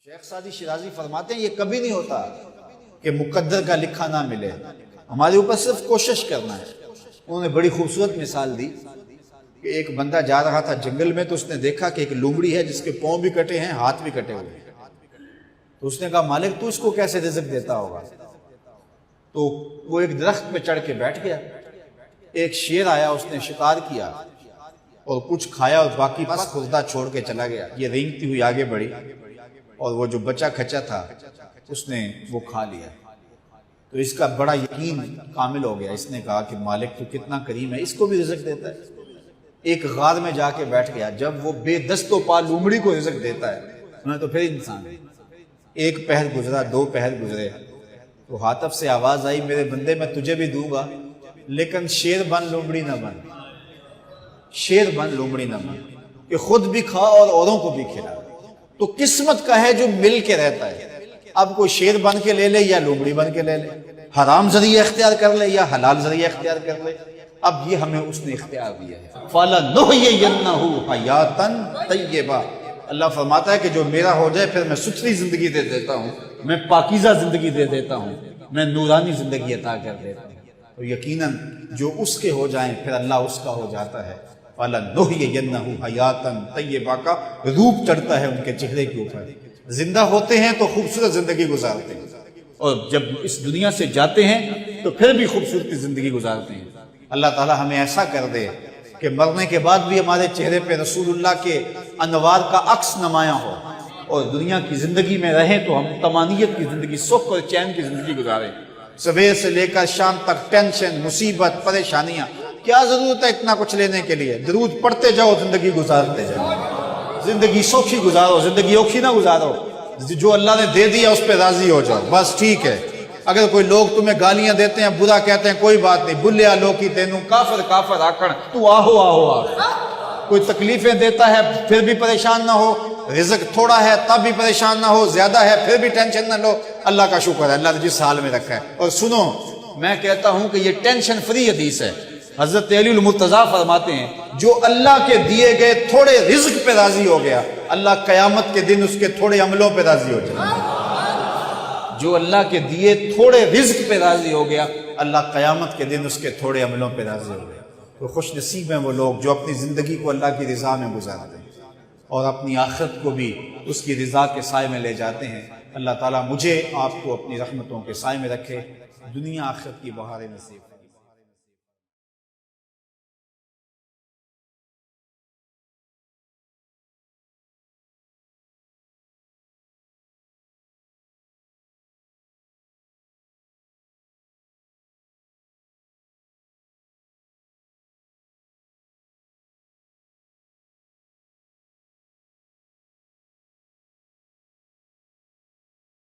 شیخ Saadi Shirazi فرماتے ہیں یہ کبھی نہیں ہوتا کہ مقدر کا لکھا نہ ملے، ہمارے اوپر صرف کوشش کرنا ہے۔ انہوں نے بڑی خوبصورت مثال دی کہ ایک بندہ جا رہا تھا جنگل میں، تو اس نے دیکھا کہ ایک لومڑی ہے جس کے پاؤں بھی کٹے ہیں، ہاتھ بھی کٹے ہوئے ہیں۔ تو اس نے کہا مالک تو اس کو کیسے رزق دیتا ہوگا؟ تو وہ ایک درخت پہ چڑھ کے بیٹھ گیا۔ ایک شیر آیا، اس نے شکار کیا اور کچھ کھایا اور باقی بس خوردہ چھوڑ کے چلا گیا۔ یہ رینگتی ہوئی آگے بڑھی اور وہ جو بچہ کھچا تھا اس نے وہ کھا لیا۔ تو اس کا بڑا یقین کامل ہو گیا، اس نے کہا کہ مالک تو کتنا کریم ہے، اس کو بھی رزق دیتا ہے۔ ایک غار میں جا کے بیٹھ گیا، جب وہ بے دست و پا لومڑی کو رزق دیتا ہے میں تو پھر انسان ہے۔ ایک پہر گزرا، دو پہر گزرے، تو ہاتف سے آواز آئی میرے بندے میں تجھے بھی دوں گا، لیکن شیر بن لومڑی نہ بن، شیر بن لومڑی نہ بن، کہ خود بھی کھا اور اوروں کو بھی کھلا۔ تو قسمت کا ہے جو مل کے رہتا ہے، اب کوئی شیر بن کے لے لے یا لومڑی بن کے لے لے، حرام ذریعہ اختیار کر لے یا حلال ذریعہ اختیار کر لے، اب یہ ہمیں اس نے اختیار دیا ہے۔ فَلَنُحْيِيَنَّهُ حَيَاتًا طَيِّبَةً، اللہ فرماتا ہے کہ جو میرا ہو جائے پھر میں ستھری زندگی دے دیتا ہوں، میں پاکیزہ زندگی دے دیتا ہوں، میں نورانی زندگی عطا کر دیتا ہوں۔ تو یقیناً جو اس کے ہو جائیں پھر اللہ اس کا ہو جاتا ہے۔ فَلَنُحْيِيَنَّهُ حَيَاتًا طَيِّبَةً کا روپ چڑھتا ہے ان کے چہرے کے اوپر، زندہ ہوتے ہیں تو خوبصورت زندگی گزارتے ہیں، اور جب اس دنیا سے جاتے ہیں تو پھر بھی خوبصورت زندگی گزارتے ہیں۔ اللہ تعالی ہمیں ایسا کر دے کہ مرنے کے بعد بھی ہمارے چہرے پہ رسول اللہ کے انوار کا عکس نمایاں ہو، اور دنیا کی زندگی میں رہیں تو ہم طمانیت کی زندگی، سکھ اور چین کی زندگی گزاریں۔ صبح سے لے کر شام تک ٹینشن، مصیبت، پریشانیاں، کیا ضرورت ہے اتنا کچھ لینے کے لیے؟ درود پڑھتے جاؤ، زندگی گزارتے جاؤ، زندگی سوکھی گزارو، زندگی اوکھی نہ گزارو۔ جو اللہ نے دے دیا اس پہ راضی ہو جاؤ، بس ٹھیک ہے۔ اگر کوئی لوگ تمہیں گالیاں دیتے ہیں، برا کہتے ہیں، کوئی بات نہیں، بلیا لوکی تینوں کافر کافر آکڑ، تو آہو آہو آہو۔ کوئی تکلیفیں دیتا ہے پھر بھی پریشان نہ ہو، رزق تھوڑا ہے تب بھی پریشان نہ ہو، زیادہ ہے پھر بھی ٹینشن نہ لو، اللہ کا شکر ہے، اللہ نے جس حال میں رکھا ہے۔ اور سنو، میں کہتا ہوں کہ یہ ٹینشن فری حدیث ہے۔ حضرت علی المرتضیٰ فرماتے ہیں جو اللہ کے دیے گئے تھوڑے رزق پہ راضی ہو گیا، اللہ قیامت کے دن اس کے تھوڑے عملوں پہ راضی ہو جائے۔ جو اللہ کے دیے تھوڑے رزق پہ راضی ہو گیا، اللہ قیامت کے دن اس کے تھوڑے عملوں پہ راضی ہو گیا۔ تو خوش نصیب ہیں وہ لوگ جو اپنی زندگی کو اللہ کی رضا میں گزارتے ہیں اور اپنی آخرت کو بھی اس کی رضا کے سائے میں لے جاتے ہیں۔ اللہ تعالیٰ مجھے آپ کو اپنی رحمتوں کے سائے میں رکھے، دنیا آخرت کی بہاریں نصیب۔